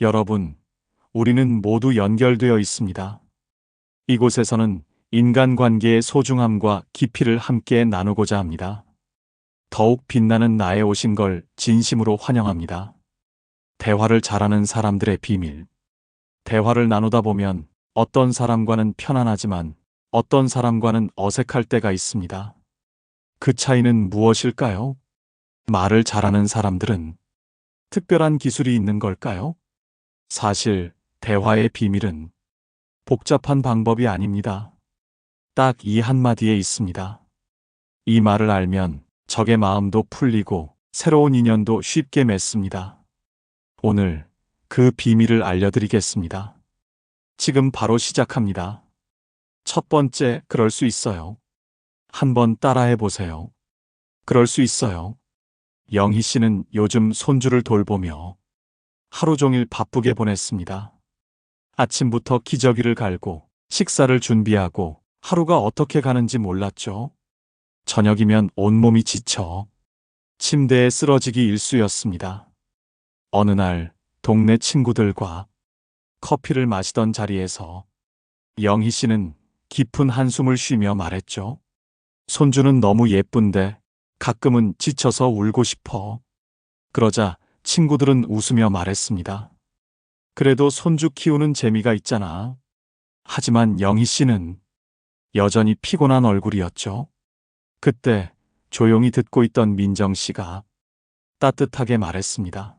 여러분, 우리는 모두 연결되어 있습니다. 이곳에서는 인간관계의 소중함과 깊이를 함께 나누고자 합니다. 더욱 빛나는 나에 오신 걸 진심으로 환영합니다. 대화를 잘하는 사람들의 비밀. 대화를 나누다 보면 어떤 사람과는 편안하지만 어떤 사람과는 어색할 때가 있습니다. 그 차이는 무엇일까요? 말을 잘하는 사람들은 특별한 기술이 있는 걸까요? 사실 대화의 비밀은 복잡한 방법이 아닙니다. 딱 이 한마디에 있습니다. 이 말을 알면 적의 마음도 풀리고 새로운 인연도 쉽게 맺습니다. 오늘 그 비밀을 알려드리겠습니다. 지금 바로 시작합니다. 첫 번째, 그럴 수 있어요. 한번 따라해 보세요. 그럴 수 있어요. 영희 씨는 요즘 손주를 돌보며 하루 종일 바쁘게 보냈습니다. 아침부터 기저귀를 갈고 식사를 준비하고 하루가 어떻게 가는지 몰랐죠. 저녁이면 온몸이 지쳐 침대에 쓰러지기 일쑤였습니다. 어느 날 동네 친구들과 커피를 마시던 자리에서 영희 씨는 깊은 한숨을 쉬며 말했죠. 손주는 너무 예쁜데 가끔은 지쳐서 울고 싶어. 그러자 친구들은 웃으며 말했습니다. 그래도 손주 키우는 재미가 있잖아. 하지만 영희 씨는 여전히 피곤한 얼굴이었죠. 그때 조용히 듣고 있던 민정 씨가 따뜻하게 말했습니다.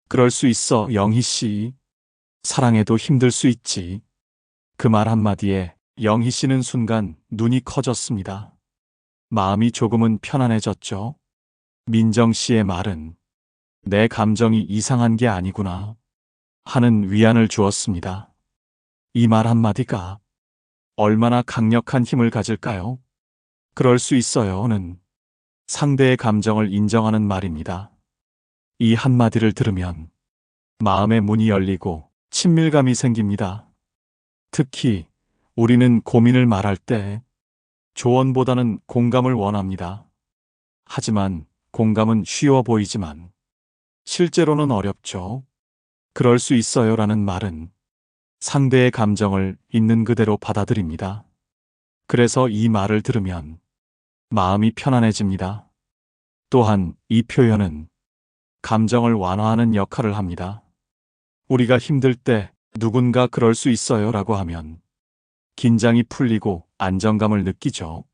그럴 수 있어, 영희 씨. 사랑해도 힘들 수 있지. 그 말 한마디에 영희 씨는 순간 눈이 커졌습니다. 마음이 조금은 편안해졌죠. 민정 씨의 말은 내 감정이 이상한 게 아니구나 하는 위안을 주었습니다. 이 말 한마디가 얼마나 강력한 힘을 가질까요? 그럴 수 있어요는 상대의 감정을 인정하는 말입니다. 이 한마디를 들으면 마음의 문이 열리고 친밀감이 생깁니다. 특히 우리는 고민을 말할 때 조언보다는 공감을 원합니다. 하지만 공감은 쉬워 보이지만 실제로는 어렵죠. 그럴 수 있어요라는 말은 상대의 감정을 있는 그대로 받아들입니다. 그래서 이 말을 들으면 마음이 편안해집니다. 또한 이 표현은 감정을 완화하는 역할을 합니다. 우리가 힘들 때 누군가 그럴 수 있어요라고 하면 긴장이 풀리고 안정감을 느끼죠.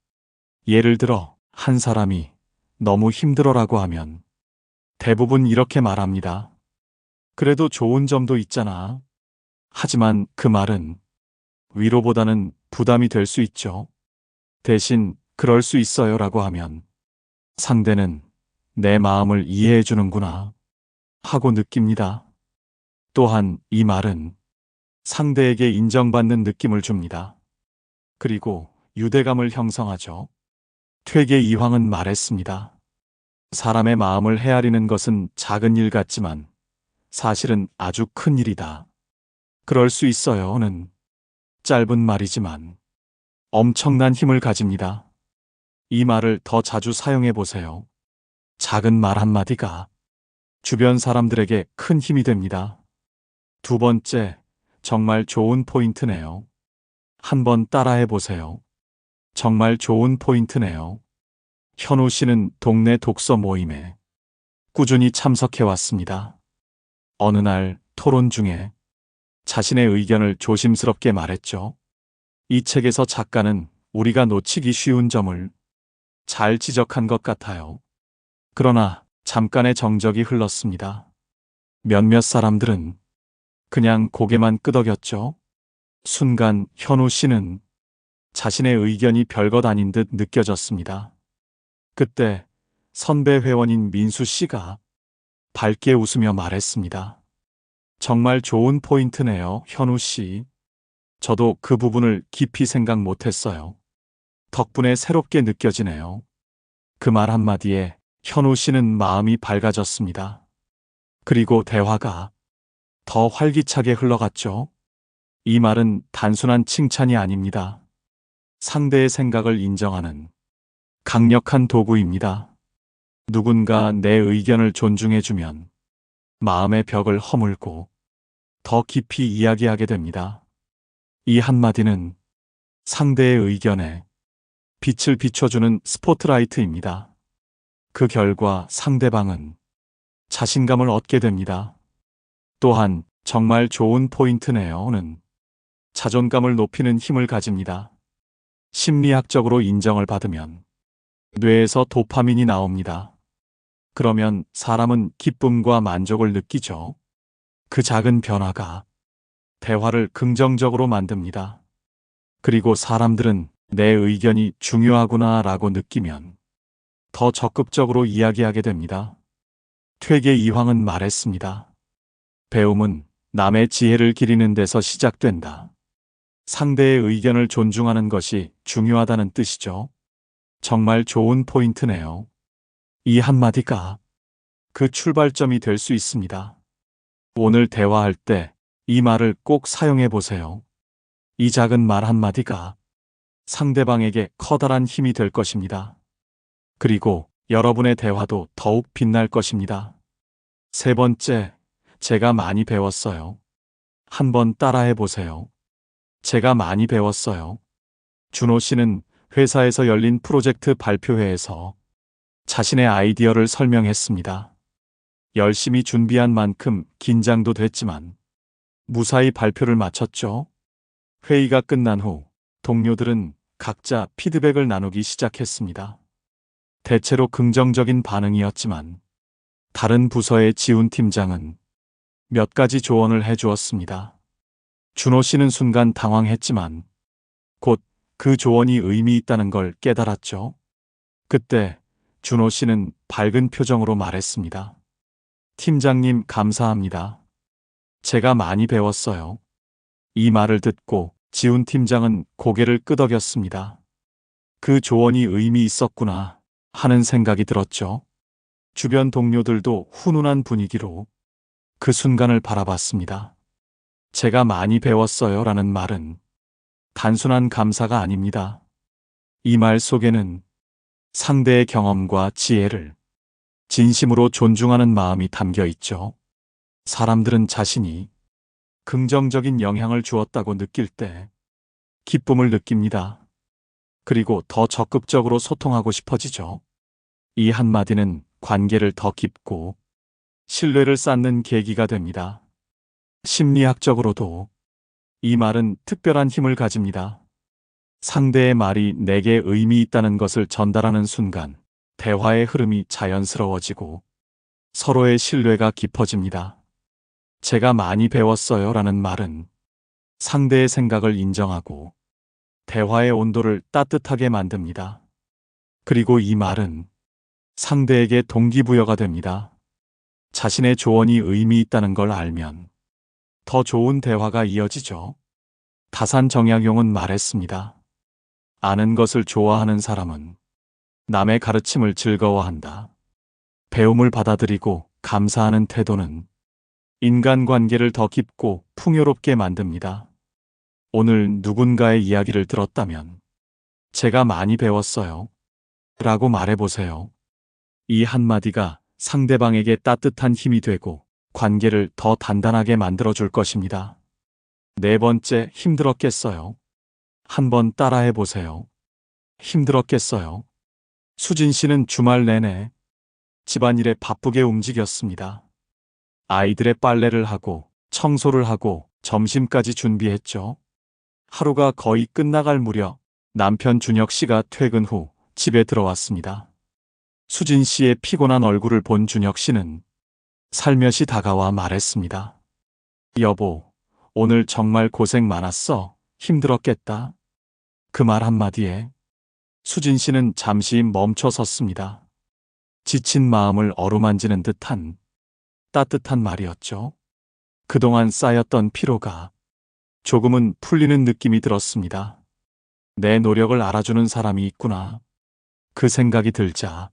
예를 들어 한 사람이 너무 힘들어라고 하면 대부분 이렇게 말합니다. 그래도 좋은 점도 있잖아. 하지만 그 말은 위로보다는 부담이 될 수 있죠. 대신 그럴 수 있어요라고 하면 상대는 내 마음을 이해해 주는구나 하고 느낍니다. 또한 이 말은 상대에게 인정받는 느낌을 줍니다. 그리고 유대감을 형성하죠. 퇴계 이황은 말했습니다. 사람의 마음을 헤아리는 것은 작은 일 같지만 사실은 아주 큰 일이다. 그럴 수 있어요는 짧은 말이지만 엄청난 힘을 가집니다. 이 말을 더 자주 사용해 보세요. 작은 말 한마디가 주변 사람들에게 큰 힘이 됩니다. 두 번째, 정말 좋은 포인트네요. 한번 따라해 보세요. 정말 좋은 포인트네요. 현우 씨는 동네 독서 모임에 꾸준히 참석해 왔습니다. 어느 날 토론 중에 자신의 의견을 조심스럽게 말했죠. 이 책에서 작가는 우리가 놓치기 쉬운 점을 잘 지적한 것 같아요. 그러나 잠깐의 정적이 흘렀습니다. 몇몇 사람들은 그냥 고개만 끄덕였죠. 순간 현우 씨는 자신의 의견이 별것 아닌 듯 느껴졌습니다. 그때 선배 회원인 민수 씨가 밝게 웃으며 말했습니다. 정말 좋은 포인트네요, 현우 씨. 저도 그 부분을 깊이 생각 못했어요. 덕분에 새롭게 느껴지네요. 그 말 한마디에 현우 씨는 마음이 밝아졌습니다. 그리고 대화가 더 활기차게 흘러갔죠. 이 말은 단순한 칭찬이 아닙니다. 상대의 생각을 인정하는 강력한 도구입니다. 누군가 내 의견을 존중해주면 마음의 벽을 허물고 더 깊이 이야기하게 됩니다. 이 한마디는 상대의 의견에 빛을 비춰주는 스포트라이트입니다. 그 결과 상대방은 자신감을 얻게 됩니다. 또한 정말 좋은 포인트네요는 자존감을 높이는 힘을 가집니다. 심리학적으로 인정을 받으면 뇌에서 도파민이 나옵니다. 그러면 사람은 기쁨과 만족을 느끼죠. 그 작은 변화가 대화를 긍정적으로 만듭니다. 그리고 사람들은 내 의견이 중요하구나 라고 느끼면 더 적극적으로 이야기하게 됩니다. 퇴계 이황은 말했습니다. 배움은 남의 지혜를 기리는 데서 시작된다. 상대의 의견을 존중하는 것이 중요하다는 뜻이죠. 정말 좋은 포인트네요. 이 한마디가 그 출발점이 될 수 있습니다. 오늘 대화할 때 이 말을 꼭 사용해 보세요. 이 작은 말 한마디가 상대방에게 커다란 힘이 될 것입니다. 그리고 여러분의 대화도 더욱 빛날 것입니다. 세 번째, 제가 많이 배웠어요. 한번 따라해 보세요. 제가 많이 배웠어요. 준호 씨는 회사에서 열린 프로젝트 발표회에서 자신의 아이디어를 설명했습니다. 열심히 준비한 만큼 긴장도 됐지만 무사히 발표를 마쳤죠. 회의가 끝난 후 동료들은 각자 피드백을 나누기 시작했습니다. 대체로 긍정적인 반응이었지만 다른 부서의 지훈 팀장은 몇 가지 조언을 해주었습니다. 준호 씨는 순간 당황했지만 곧 그 조언이 의미 있다는 걸 깨달았죠. 그때 준호 씨는 밝은 표정으로 말했습니다. 팀장님 감사합니다. 제가 많이 배웠어요. 이 말을 듣고 지훈 팀장은 고개를 끄덕였습니다. 그 조언이 의미 있었구나 하는 생각이 들었죠. 주변 동료들도 훈훈한 분위기로 그 순간을 바라봤습니다. 제가 많이 배웠어요 라는 말은 단순한 감사가 아닙니다. 이 말 속에는 상대의 경험과 지혜를 진심으로 존중하는 마음이 담겨 있죠. 사람들은 자신이 긍정적인 영향을 주었다고 느낄 때 기쁨을 느낍니다. 그리고 더 적극적으로 소통하고 싶어지죠. 이 한마디는 관계를 더 깊고 신뢰를 쌓는 계기가 됩니다. 심리학적으로도 이 말은 특별한 힘을 가집니다. 상대의 말이 내게 의미 있다는 것을 전달하는 순간 대화의 흐름이 자연스러워지고 서로의 신뢰가 깊어집니다. 제가 많이 배웠어요 라는 말은 상대의 생각을 인정하고 대화의 온도를 따뜻하게 만듭니다. 그리고 이 말은 상대에게 동기부여가 됩니다. 자신의 조언이 의미 있다는 걸 알면 더 좋은 대화가 이어지죠. 다산 정약용은 말했습니다. 아는 것을 좋아하는 사람은 남의 가르침을 즐거워한다. 배움을 받아들이고 감사하는 태도는 인간관계를 더 깊고 풍요롭게 만듭니다. 오늘 누군가의 이야기를 들었다면 제가 많이 배웠어요 라고 말해보세요. 이 한마디가 상대방에게 따뜻한 힘이 되고 관계를 더 단단하게 만들어줄 것입니다. 네 번째, 힘들었겠어요. 한번 따라해 보세요. 힘들었겠어요. 수진 씨는 주말 내내 집안일에 바쁘게 움직였습니다. 아이들의 빨래를 하고 청소를 하고 점심까지 준비했죠. 하루가 거의 끝나갈 무렵 남편 준혁 씨가 퇴근 후 집에 들어왔습니다. 수진 씨의 피곤한 얼굴을 본 준혁 씨는 살며시 다가와 말했습니다. 여보, 오늘 정말 고생 많았어. 힘들었겠다. 그 말 한마디에 수진 씨는 잠시 멈춰 섰습니다. 지친 마음을 어루만지는 듯한 따뜻한 말이었죠. 그동안 쌓였던 피로가 조금은 풀리는 느낌이 들었습니다. 내 노력을 알아주는 사람이 있구나. 그 생각이 들자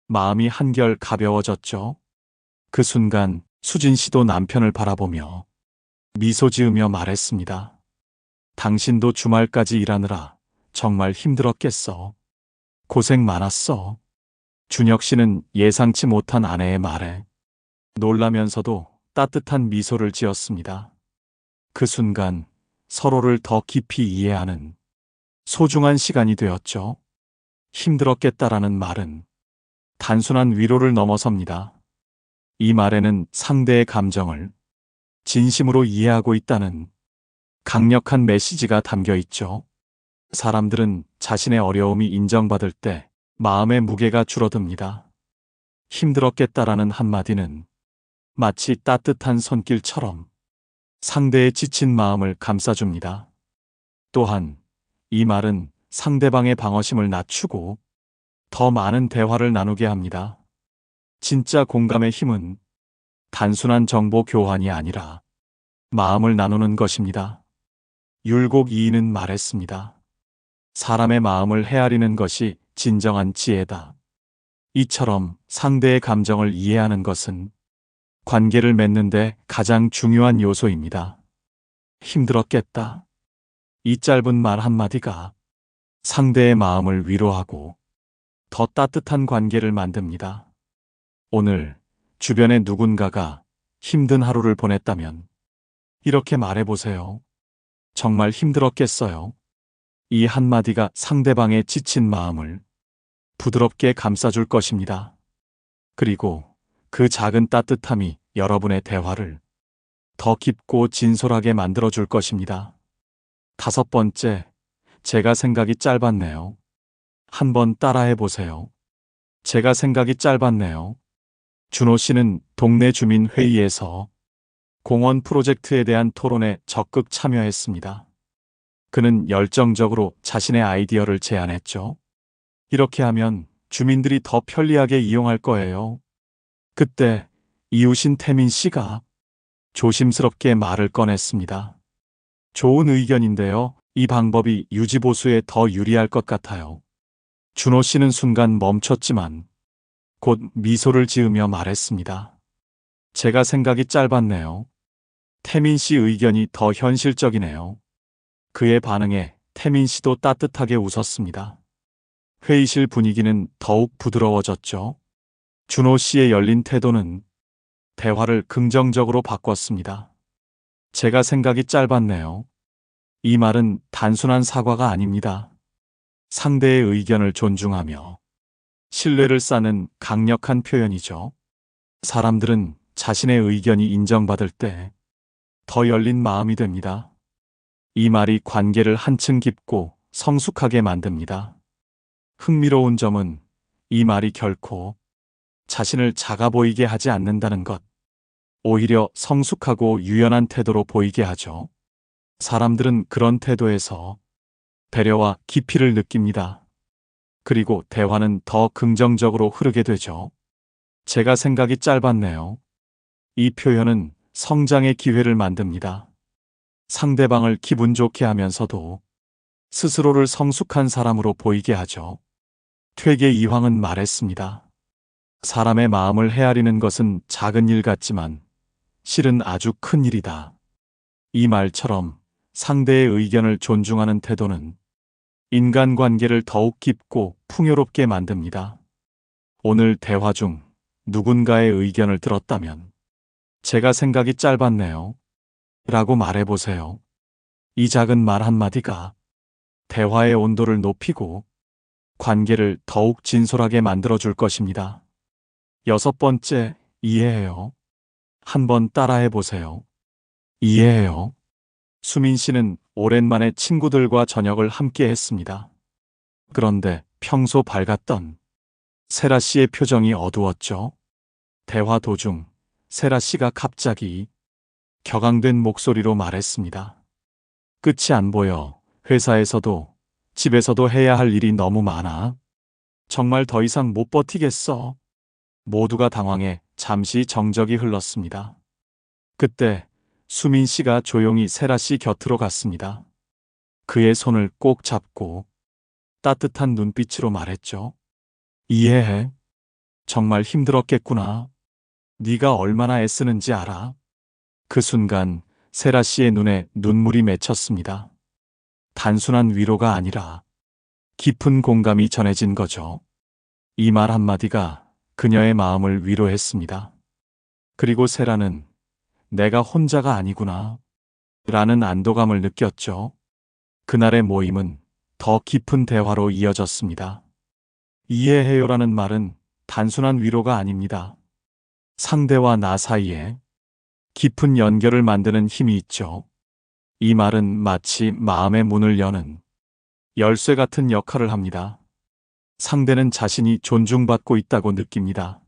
마음이 한결 가벼워졌죠. 그 순간 수진 씨도 남편을 바라보며 미소 지으며 말했습니다. 당신도 주말까지 일하느라 정말 힘들었겠어. 고생 많았어. 준혁 씨는 예상치 못한 아내의 말에 놀라면서도 따뜻한 미소를 지었습니다. 그 순간 서로를 더 깊이 이해하는 소중한 시간이 되었죠. 힘들었겠다라는 말은 단순한 위로를 넘어섭니다. 이 말에는 상대의 감정을 진심으로 이해하고 있다는 강력한 메시지가 담겨 있죠. 사람들은 자신의 어려움이 인정받을 때 마음의 무게가 줄어듭니다. 힘들었겠다라는 한마디는 마치 따뜻한 손길처럼 상대의 지친 마음을 감싸줍니다. 또한 이 말은 상대방의 방어심을 낮추고 더 많은 대화를 나누게 합니다. 진짜 공감의 힘은 단순한 정보 교환이 아니라 마음을 나누는 것입니다. 율곡 이인은 말했습니다. 사람의 마음을 헤아리는 것이 진정한 지혜다. 이처럼 상대의 감정을 이해하는 것은 관계를 맺는데 가장 중요한 요소입니다. 힘들었겠다. 이 짧은 말 한마디가 상대의 마음을 위로하고 더 따뜻한 관계를 만듭니다. 오늘 주변에 누군가가 힘든 하루를 보냈다면 이렇게 말해보세요. 정말 힘들었겠어요. 이 한마디가 상대방의 지친 마음을 부드럽게 감싸줄 것입니다. 그리고 그 작은 따뜻함이 여러분의 대화를 더 깊고 진솔하게 만들어줄 것입니다. 5번째, 제가 생각이 짧았네요. 한번 따라해 보세요. 제가 생각이 짧았네요. 준호 씨는 동네 주민 회의에서 공원 프로젝트에 대한 토론에 적극 참여했습니다. 그는 열정적으로 자신의 아이디어를 제안했죠. 이렇게 하면 주민들이 더 편리하게 이용할 거예요. 그때 이웃인 태민 씨가 조심스럽게 말을 꺼냈습니다. 좋은 의견인데요. 이 방법이 유지보수에 더 유리할 것 같아요. 준호 씨는 순간 멈췄지만 곧 미소를 지으며 말했습니다. 제가 생각이 짧았네요. 태민 씨 의견이 더 현실적이네요. 그의 반응에 태민 씨도 따뜻하게 웃었습니다. 회의실 분위기는 더욱 부드러워졌죠. 준호 씨의 열린 태도는 대화를 긍정적으로 바꿨습니다. 제가 생각이 짧았네요. 이 말은 단순한 사과가 아닙니다. 상대의 의견을 존중하며 신뢰를 쌓는 강력한 표현이죠. 사람들은 자신의 의견이 인정받을 때 더 열린 마음이 됩니다. 이 말이 관계를 한층 깊고 성숙하게 만듭니다. 흥미로운 점은 이 말이 결코 자신을 작아 보이게 하지 않는다는 것. 오히려 성숙하고 유연한 태도로 보이게 하죠. 사람들은 그런 태도에서 배려와 깊이를 느낍니다. 그리고 대화는 더 긍정적으로 흐르게 되죠. 제가 생각이 짧았네요. 이 표현은 성장의 기회를 만듭니다. 상대방을 기분 좋게 하면서도 스스로를 성숙한 사람으로 보이게 하죠. 퇴계 이황은 말했습니다. 사람의 마음을 헤아리는 것은 작은 일 같지만 실은 아주 큰 일이다. 이 말처럼 상대의 의견을 존중하는 태도는 인간관계를 더욱 깊고 풍요롭게 만듭니다. 오늘 대화 중 누군가의 의견을 들었다면 제가 생각이 짧았네요. 라고 말해보세요. 이 작은 말 한마디가 대화의 온도를 높이고 관계를 더욱 진솔하게 만들어줄 것입니다. 6번째, 이해해요. 한번 따라해 보세요. 이해해요. 수민 씨는 오랜만에 친구들과 저녁을 함께 했습니다. 그런데 평소 밝았던 세라 씨의 표정이 어두웠죠. 대화 도중 세라 씨가 갑자기 격앙된 목소리로 말했습니다. 끝이 안 보여. 회사에서도 집에서도 해야 할 일이 너무 많아. 정말 더 이상 못 버티겠어. 모두가 당황해 잠시 정적이 흘렀습니다. 그때 수민 씨가 조용히 세라 씨 곁으로 갔습니다. 그의 손을 꼭 잡고 따뜻한 눈빛으로 말했죠. 이해해. 정말 힘들었겠구나. 네가 얼마나 애쓰는지 알아. 그 순간 세라 씨의 눈에 눈물이 맺혔습니다. 단순한 위로가 아니라 깊은 공감이 전해진 거죠. 이 말 한마디가 그녀의 마음을 위로했습니다. 그리고 세라는 내가 혼자가 아니구나. 라는 안도감을 느꼈죠. 그날의 모임은 더 깊은 대화로 이어졌습니다. 이해해요라는 말은 단순한 위로가 아닙니다. 상대와 나 사이에 깊은 연결을 만드는 힘이 있죠. 이 말은 마치 마음의 문을 여는 열쇠 같은 역할을 합니다. 상대는 자신이 존중받고 있다고 느낍니다.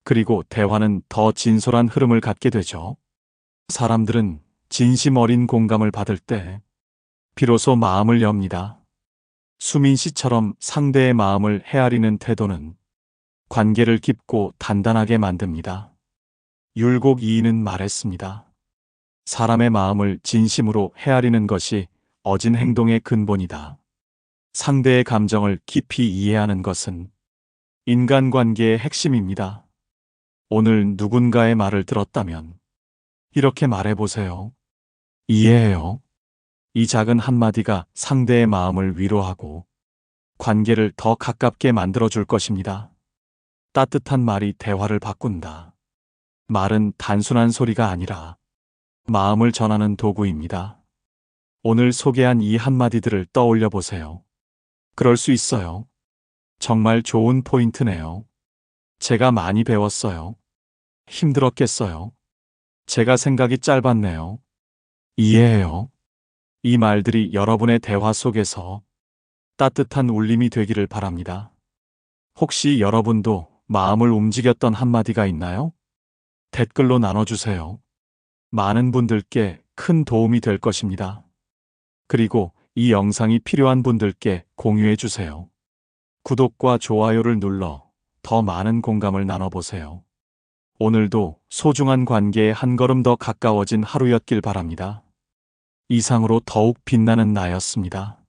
그리고 대화는 더 진솔한 흐름을 갖게 되죠. 사람들은 진심 어린 공감을 받을 때 비로소 마음을 엽니다. 수민 씨처럼 상대의 마음을 헤아리는 태도는 관계를 깊고 단단하게 만듭니다. 율곡 이인은 말했습니다. 사람의 마음을 진심으로 헤아리는 것이 어진 행동의 근본이다. 상대의 감정을 깊이 이해하는 것은 인간관계의 핵심입니다. 오늘 누군가의 말을 들었다면 이렇게 말해보세요. 이해해요. 이 작은 한마디가 상대의 마음을 위로하고 관계를 더 가깝게 만들어줄 것입니다. 따뜻한 말이 대화를 바꾼다. 말은 단순한 소리가 아니라 마음을 전하는 도구입니다. 오늘 소개한 이 한마디들을 떠올려 보세요. 그럴 수 있어요. 정말 좋은 포인트네요. 제가 많이 배웠어요. 힘들었겠어요. 제가 생각이 짧았네요. 이해해요. 이 말들이 여러분의 대화 속에서 따뜻한 울림이 되기를 바랍니다. 혹시 여러분도 마음을 움직였던 한마디가 있나요? 댓글로 나눠주세요. 많은 분들께 큰 도움이 될 것입니다. 그리고 이 영상이 필요한 분들께 공유해주세요. 구독과 좋아요를 눌러 더 많은 공감을 나눠보세요. 오늘도 소중한 관계에 한 걸음 더 가까워진 하루였길 바랍니다. 이상으로 더욱 빛나는 나였습니다.